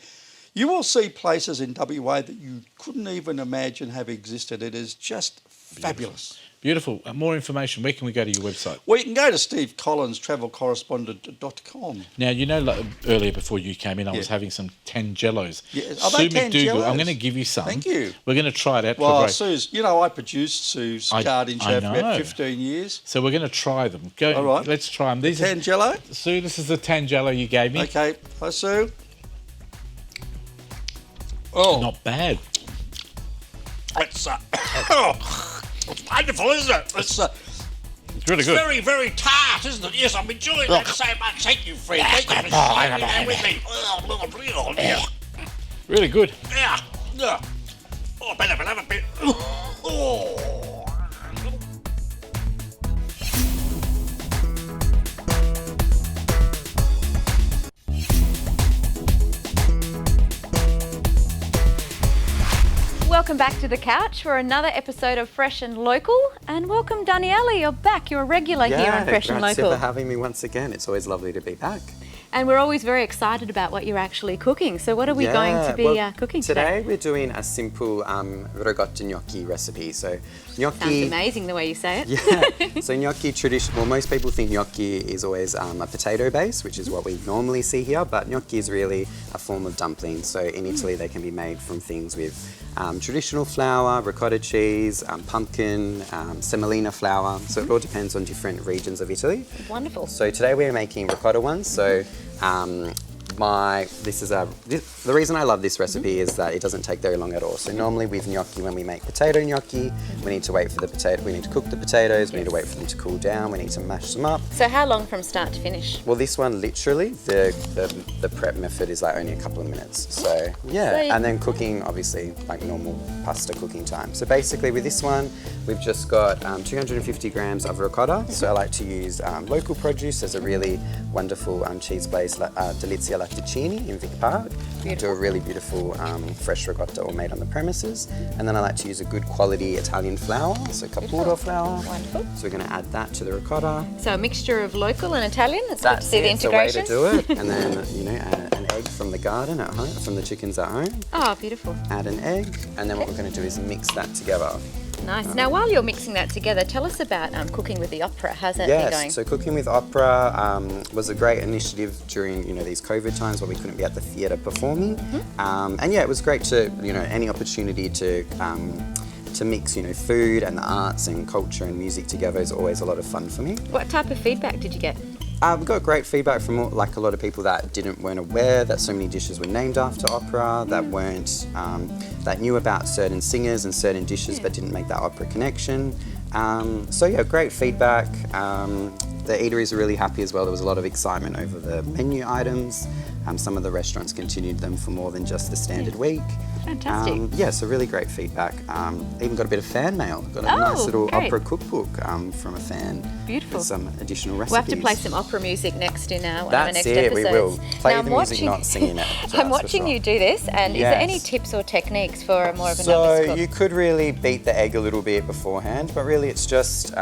You will see places in WA that you couldn't even imagine have existed. It is just fabulous. Beautiful. More information. Where can we go to your website? Well, you can go to Steve Collins, travelcorrespondent.com. Now, you know, like, earlier before you came in, I was Yeah. having some Tangelos. Yeah. Are they Sue McDougall, I'm Tangelos? going to give you some. Thank you. We're going to try it out for a Well, break. Sue's, I produced Sue's garden show for know. about 15 years. So we're going to try them. Go. All right. Let's try them. These are, Tangelo? Sue, this is the Tangelo you gave me. Okay. Hi, Sue. Oh, Not bad. it's, it's wonderful, isn't it? It's It's really good. very, very tart, isn't it? Yes, I'm enjoying that so much. Thank you, Fred. Thank you for sharing that with me. Really good. Yeah. Yeah. Oh, better have a bit. Oh. Welcome back to the couch for another episode of Fresh and Local, and welcome Danielle, you're back. You're a regular here on Fresh and grazie Local. for having me once again. It's always lovely to be back. And we're always very excited about what you're actually cooking. So what are we going to be cooking today? We're doing a simple ricotta gnocchi recipe. So gnocchi. Sounds amazing the way you say it. Yeah. So gnocchi traditional. Well, most people think gnocchi is always a potato base, which is what we normally see here. But gnocchi is really a form of dumpling. So in Italy, they can be made from things with traditional flour, ricotta cheese, pumpkin, semolina flour. So it all depends on different regions of Italy. Wonderful. So today we're making ricotta ones. So the reason I love this recipe is that it doesn't take very long at all. So normally with gnocchi, when we make potato gnocchi, we need to wait for the potato. We need to cook the potatoes. We need to wait for them to cool down. We need to mash them up. So how long from start to finish? Well, this one literally the prep method is like only a couple of minutes. So yeah, So and then cooking obviously like normal pasta cooking time. So basically with this one, we've just got 250 grams of ricotta. So I like to use local produce. There's a really wonderful cheese place, Delizia Latticini in Vic Park. We do a really beautiful fresh ricotta all made on the premises. And then I like to use a good quality Italian flour, so Caputo flour. Wonderful. So we're going to add that to the ricotta. So a mixture of local and Italian. It's good to That's see the it, the way integration. to do it. And then, an egg from the garden at home, from the chickens at home. Oh, beautiful. Add an egg, and then what we're going to do is mix that together. Nice. Now, while you're mixing that together, tell us about cooking with the opera. How's that been going? Yes, so Cooking with Opera was a great initiative during these COVID times where we couldn't be at the theatre performing, and yeah, it was great to any opportunity to mix food and the arts and culture and music together is always a lot of fun for me. What type of feedback did you get? We got great feedback from a lot of people that weren't aware that so many dishes were named after opera, that weren't that knew about certain singers and certain dishes but didn't make that opera connection. So yeah, great feedback. The eateries are really happy as well. There was a lot of excitement over the menu items. Some of the restaurants continued them for more than just the standard week. Fantastic. Yeah, so really great feedback. Even got a bit of fan mail. Got a nice little great. opera cookbook from a fan. Beautiful. With some additional recipes. We'll have to play some opera music next in one of our That's next it, episodes. we will. Play Now, the music, not singing it. I'm watching you do this, and is there any tips or techniques for more of a novice So cook? you could really beat the egg a little bit beforehand, but really it's just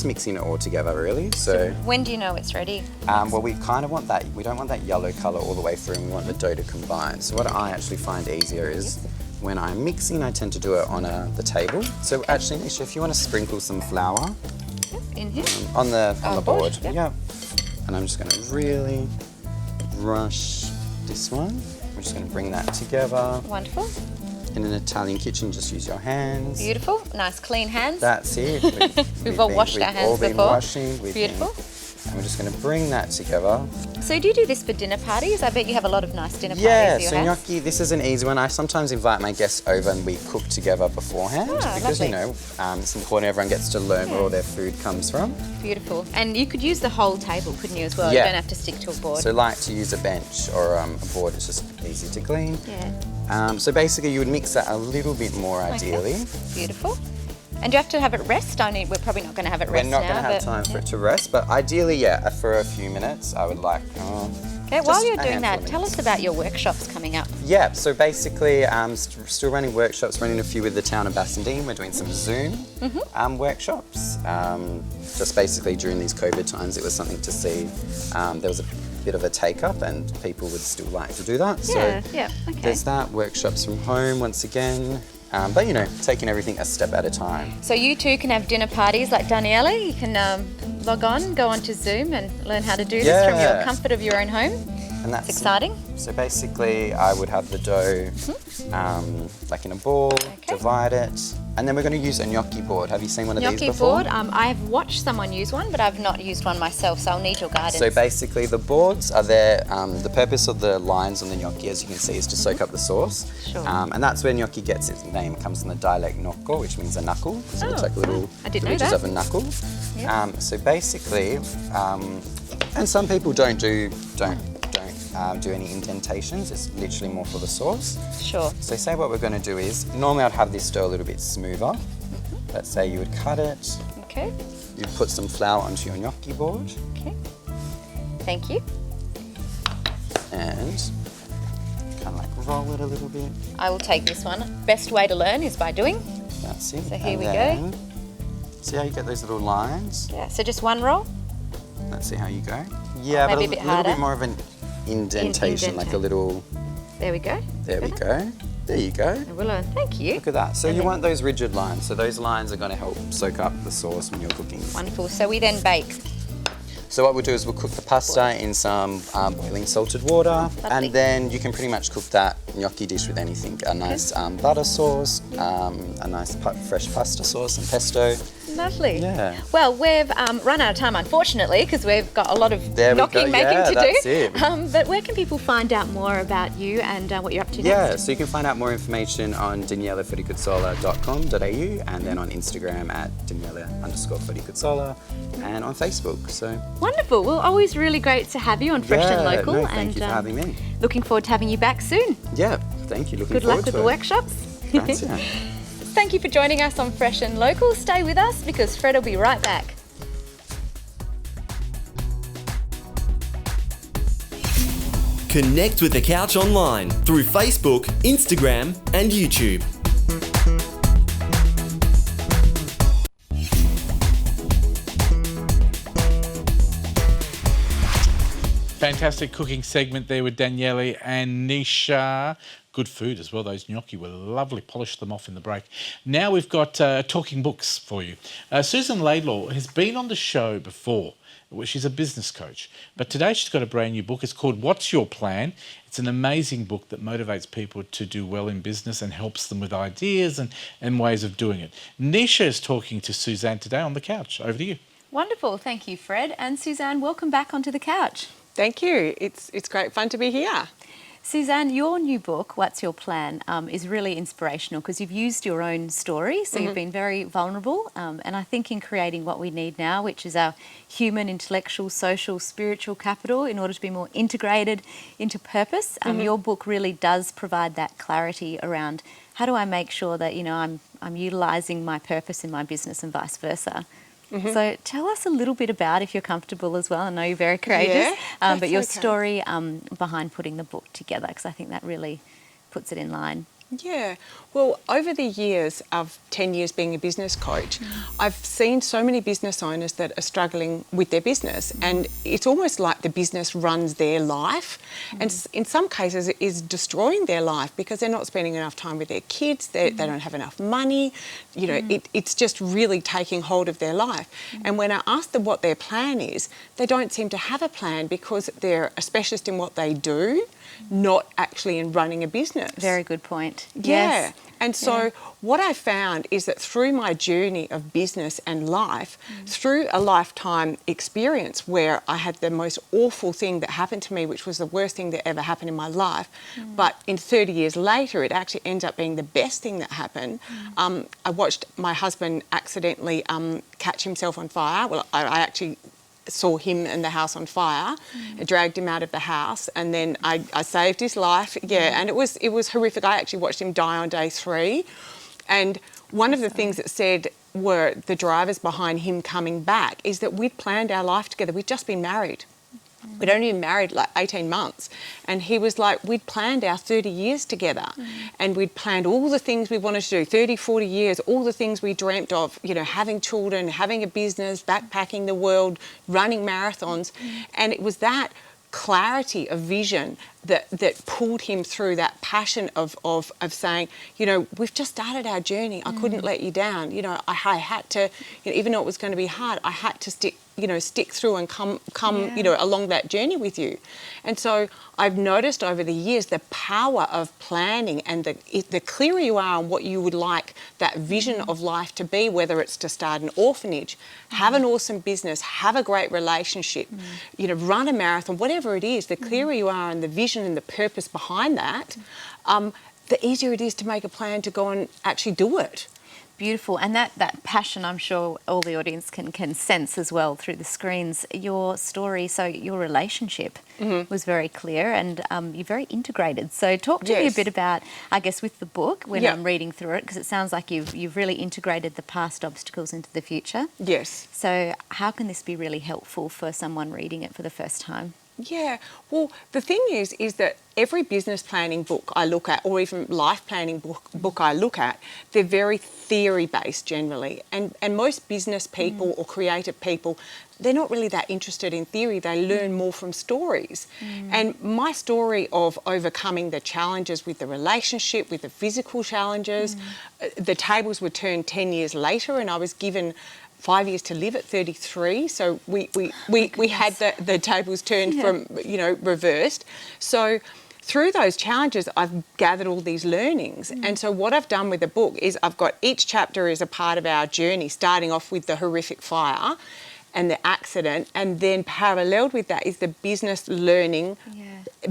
mixing it all together, really. So when do you know it's ready? well, we kind of want that. We don't want that yellow colour all the way through, and we want the dough to combine. So what I actually find easier is when I'm mixing, I tend to do it on the table. So actually, Nisha, if you want to sprinkle some flour In here? on the board, yep. yeah. And I'm just going to really brush this one. We're just going to bring that together. Wonderful. in an Italian kitchen, just use your hands. Beautiful. Nice clean hands. That's it. We've all washed our hands been before. Washing. Beautiful. And we're just going to bring that together. So do you do this for dinner parties? I bet you have a lot of nice dinner Yeah, parties at so your house. gnocchi, this is an easy one. I sometimes invite my guests over and we cook together beforehand because, lovely. you know, it's important everyone gets to learn where all their food comes from. Beautiful. And you could use the whole table, couldn't you, as well? Yeah. You don't have to stick to a board. So like to use a bench or a board, it's just easy to clean. Yeah. So basically you would mix that a little bit more ideally. Okay. Beautiful. And do you have to have it rest? We're probably not going to have it rest We're now. not going to have time for it to rest, but ideally, yeah, for a few minutes, I would like... Okay, while just you're a doing handful that, of tell us about your workshops coming up. Yeah, so basically, still running workshops, running a few with the town of Bassendean. We're doing some Zoom workshops. Just basically during these COVID times, it was something to see. There was a bit of a take-up and people would still like to do that. Yeah, so yeah, okay. There's that, workshops from home once again. But, you know, taking everything a step at a time. So you too can have dinner parties like Danielle. You can log on, go onto Zoom and learn how to do this from your comfort of your own home. And that's It's exciting. So basically, I would have the dough like in a ball, divide it, and then we're going to use a gnocchi board. Have you seen one of these Gnocchi before? board, I've watched someone use one, but I've not used one myself, so I'll need your guidance. So basically, the boards are there. The purpose of the lines on the gnocchi, as you can see, is to soak up the sauce. Sure. And that's where gnocchi gets its name. It comes from the dialect gnocco, which means a knuckle. So it's like little I didn't know ridges that. of a knuckle. Yeah. So basically, and some people don't do any indentations. It's literally more for the sauce. Sure. So say what we're going to do is, normally I'd have this dough a little bit smoother. Let's say you would cut it, Okay. you'd put some flour onto your gnocchi board, Okay. Thank you. and kind of like roll it a little bit. I will take this one. Best way to learn is by doing. That's it. So here we go. go. See how you get those little lines? Yeah. So just one roll. Let's see how you go. Yeah, Maybe but a bit little harder. bit more of an indentation, like a little... There we go. There we go. There you go. And we'll learn. Thank you. Look at that. So And you then- want those rigid lines. So those lines are going to help soak up the sauce when you're cooking. Wonderful. So we then bake. So what we'll do is we'll cook the pasta in some boiling salted water, Lovely. and then you can pretty much cook that gnocchi dish with anything. A nice butter sauce, a nice fresh pasta sauce and pesto. Lovely. Yeah. Well, we've run out of time, unfortunately, because we've got a lot of There we go. knocking making Yeah, to that's do. it. But where can people find out more about you and what you're up to Yeah, next? so you can find out more information on daniellefuricuzzola.com.au and then on Instagram at Danielle_Furicuzzola and on Facebook. So Wonderful. Well, always really great to have you on Fresh and Local. no, and thank you for having me. looking forward to having you back soon. Yeah, thank you. Looking Good forward luck with to the it. workshops. Grazie. Thank you for joining us on Fresh and Local. Stay with us because Fred will be right back. Connect with the Couch online through Facebook, Instagram, and YouTube. Fantastic cooking segment there with Danielle and Nisha. Good food as well. Those gnocchi were lovely. Polished them off in the break. Now we've got talking books for you. Susan Laidlaw has been on the show before. She's a business coach. But today she's got a brand new book. It's called What's Your Plan? It's an amazing book that motivates people to do well in business and helps them with ideas and ways of doing it. Nisha is talking to Suzanne today on the couch. Over to you. Wonderful. Thank you, Fred. And Suzanne, welcome back onto the couch. Thank you. It's great fun to be here. Suzanne, your new book, What's Your Plan, is really inspirational because you've used your own story, so you've been very vulnerable. And I think in creating what we need now, which is our human, intellectual, social, spiritual capital in order to be more integrated into purpose, your book really does provide that clarity around how do I make sure that, you know, I'm utilising my purpose in my business and vice versa. So tell us a little bit about, if you're comfortable as well, I know you're very courageous, but your story behind putting the book together, because I think that really puts it in line. Yeah. Well, over the years of 10 years being a business coach, I've seen so many business owners that are struggling with their business, and it's almost like the business runs their life, and in some cases it is destroying their life because they're not spending enough time with their kids, they don't have enough money, you know, it's just really taking hold of their life. And when I ask them what their plan is, they don't seem to have a plan because they're a specialist in what they do, not actually in running a business. Very good point. right. Yeah. Yes. And so what I found is that through my journey of business and life, through a lifetime experience where I had the most awful thing that happened to me, which was the worst thing that ever happened in my life, but in 30 years later, it actually ends up being the best thing that happened. I watched my husband accidentally catch himself on fire. Well, I actually saw him and the house on fire, dragged him out of the house, and then I saved his life. Yeah, and it was horrific. I actually watched him die on day 3, and one of the things that said were the drivers behind him coming back is that we'd planned our life together. We'd just been married. We'd only been married like 18 months. And he was like, we'd planned our 30 years together and we'd planned all the things we wanted to do, 30, 40 years, all the things we dreamt of, you know, having children, having a business, backpacking the world, running marathons. And it was that clarity of vision that pulled him through, that passion of saying, you know, we've just started our journey. I couldn't let you down. You know, I had to, you know, even though it was going to be hard, I had to stick through and come you know, along that journey with you. And so I've noticed over the years the power of planning and the clearer you are on what you would like that vision of life to be, whether it's to start an orphanage, have an awesome business, have a great relationship, you know, run a marathon, whatever it is, the clearer you are on the vision and the purpose behind that, the easier it is to make a plan to go and actually do it. Beautiful. And that passion, I'm sure all the audience can sense as well through the screens. Your story, so your relationship was very clear and you're very integrated. So talk to me a bit about, I guess, with the book, when I'm reading through it, because it sounds like you've really integrated the past obstacles into the future. Yes. So how can this be really helpful for someone reading it for the first time? Yeah, well, the thing is that every business planning book I look at, or even life planning book I look at, they're very theory-based generally. And most business people or creative people, they're not really that interested in theory. They learn more from stories. And my story of overcoming the challenges with the relationship, with the physical challenges, the tables were turned 10 years later and I was given 5 years to live at 33, so we had the tables turned from, you know, reversed. So through those challenges, I've gathered all these learnings. And so what I've done with the book is I've got each chapter is a part of our journey, starting off with the horrific fire and the accident, and then paralleled with that is the business learning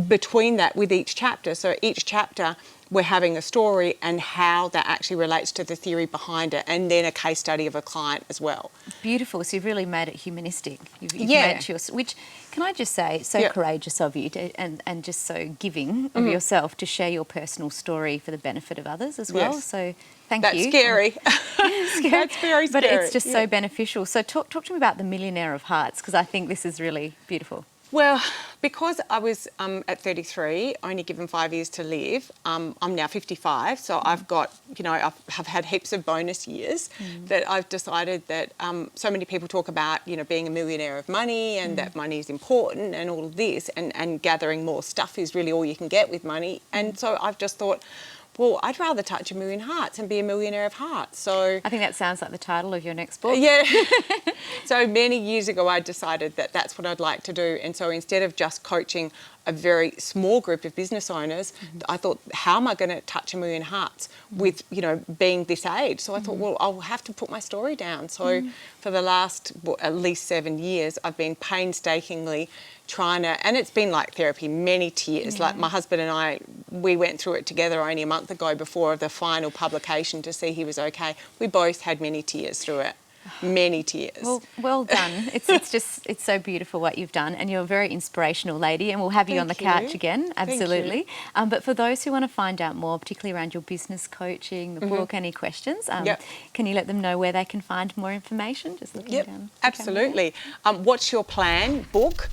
between that with each chapter. So each chapter we're having a story and how that actually relates to the theory behind it, and then a case study of a client as well. Beautiful. So you've really made it humanistic. You've made it your, which, can I just say, so courageous of you to, and just so giving of yourself to share your personal story for the benefit of others as well. So thank you. That's scary. That's very scary. But it's just so beneficial. So talk to me about the Millionaire of Hearts, because I think this is really beautiful. Well, because I was at 33, only given 5 years to live, I'm now 55, so I've got, you know, I've had heaps of bonus years that I've decided that so many people talk about, you know, being a millionaire of money and that money is important and all of this, and gathering more stuff is really all you can get with money. And so I've just thought, well, I'd rather touch a million hearts and be a millionaire of hearts. So I think that sounds like the title of your next book. Yeah. So many years ago, I decided that that's what I'd like to do. And so instead of just coaching a very small group of business owners, I thought, how am I going to touch a million hearts with, you know, being this age? So I thought, well, I'll have to put my story down. So for the last at least 7 years, I've been painstakingly trying to, and it's been like therapy, many tears. Like my husband and I, we went through it together only a month ago before the final publication to see he was okay. We both had many tears through it. Many tears. Well done. It's so beautiful what you've done, and you're a very inspirational lady, and we'll have you on the couch again, absolutely. But for those who want to find out more, particularly around your business coaching, the book, any questions, can you let them know where they can find more information? Just looking down. Absolutely. What's Your Plan book?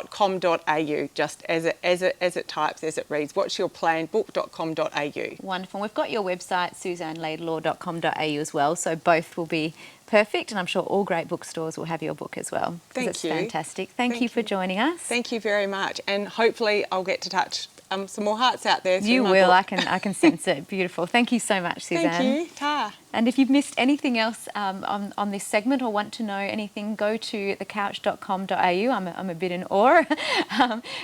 .com.au, just as it types, as it reads. What's Your Plan book.com.au. Wonderful. We've got your website, suzannelaidlaw.com.au as well, so both will be perfect, and I'm sure all great bookstores will have your book as well. Thank you. Fantastic. Thank you for joining us. Thank you very much, and hopefully I'll get to touch some more hearts out there. You will. I can sense it. Beautiful. Thank you so much, Suzanne. Thank you. Ta. And if you've missed anything else on this segment or want to know anything, go to thecouch.com.au. I'm a bit in awe,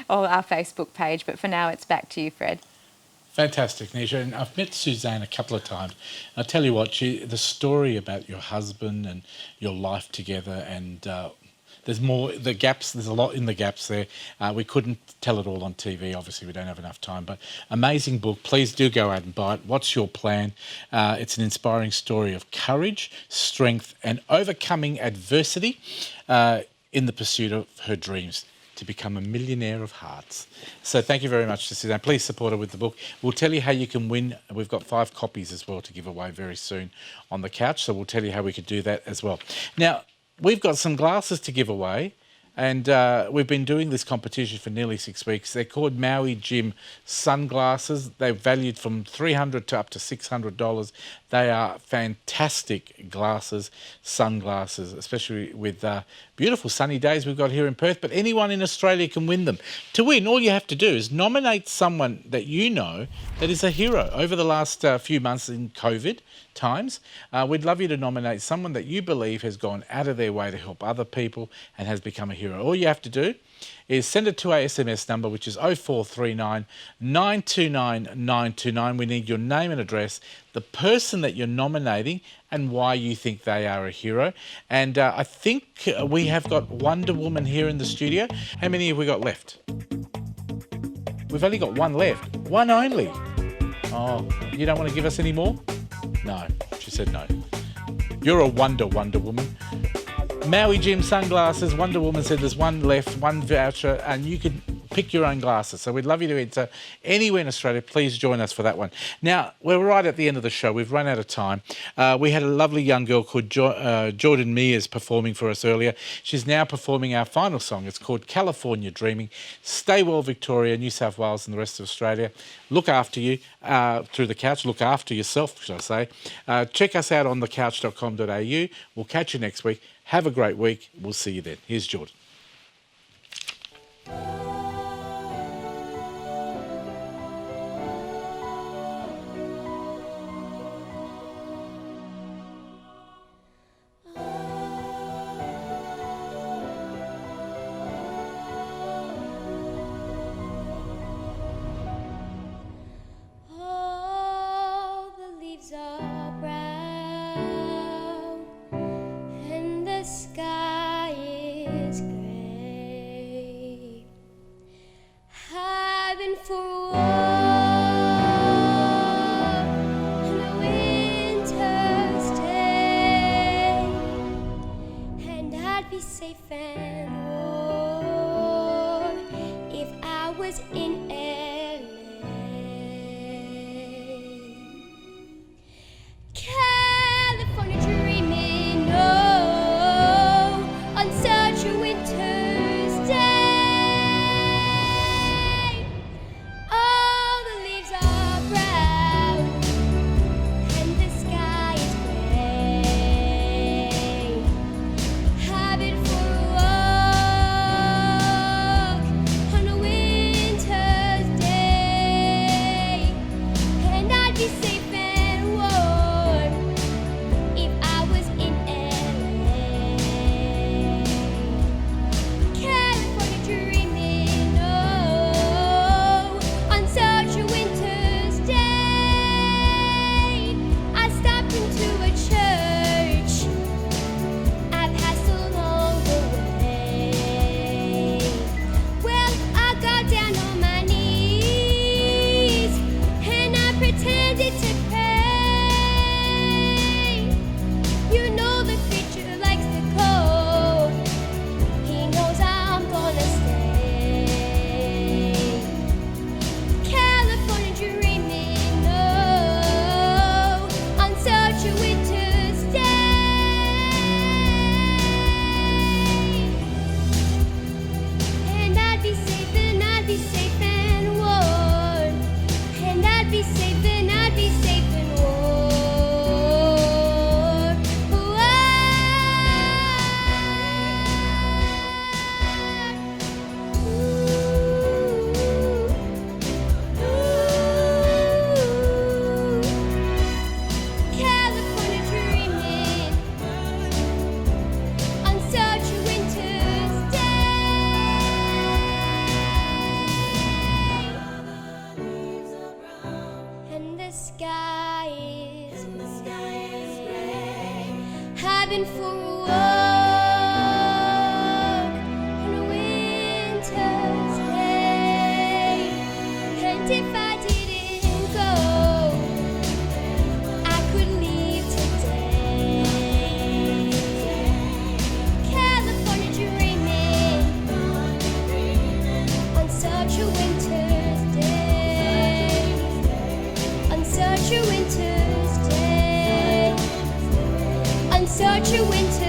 or our Facebook page. But for now, it's back to you, Fred. Fantastic, Nisha. And I've met Suzanne a couple of times. I'll tell you what, the story about your husband and your life together, and there's more, the gaps, there's a lot in the gaps there. We couldn't tell it all on TV, obviously we don't have enough time, but amazing book. Please do go out and buy it. What's Your Plan? It's an inspiring story of courage, strength and overcoming adversity in the pursuit of her dreams to become a millionaire of hearts. So thank you very much to Suzanne. Please support her with the book. We'll tell you how you can win. We've got 5 copies as well to give away very soon on the couch, so we'll tell you how we could do that as well. Now, we've got some glasses to give away, and we've been doing this competition for nearly 6 weeks. They're called Maui Jim sunglasses. They're valued from $300 to up to $600. They are fantastic glasses, sunglasses, especially with beautiful sunny days we've got here in Perth. But anyone in Australia can win them. To win, all you have to do is nominate someone that you know that is a hero over the last few months in COVID times. We'd love you to nominate someone that you believe has gone out of their way to help other people and has become a hero. All you have to do is send it to our SMS number, which is 0439 929 929. We need your name and address, the person that you're nominating and why you think they are a hero. And I think we have got Wonder Woman here in the studio. How many have we got left? We've only got one left. One only. Oh, you don't want to give us any more? No, she said no. You're a Wonder Woman. Maui Jim sunglasses. Wonder Woman said there's one left, one voucher, and you can pick your own glasses. So we'd love you to enter anywhere in Australia. Please join us for that one. Now, we're right at the end of the show. We've run out of time. We had a lovely young girl called Jordan Mears performing for us earlier. She's now performing our final song. It's called California Dreaming. Stay well, Victoria, New South Wales and the rest of Australia. Look after you through the couch. Look after yourself, should I say. Check us out on thecouch.com.au. We'll catch you next week. Have a great week. We'll see you then. Here's Jordan. All the leaves are brown and the sky is gray. driving for a walk on a winter's day. And if I didn't go, I could leave today. California dreaming on such a winter's day. On such a winter's day. On such a winter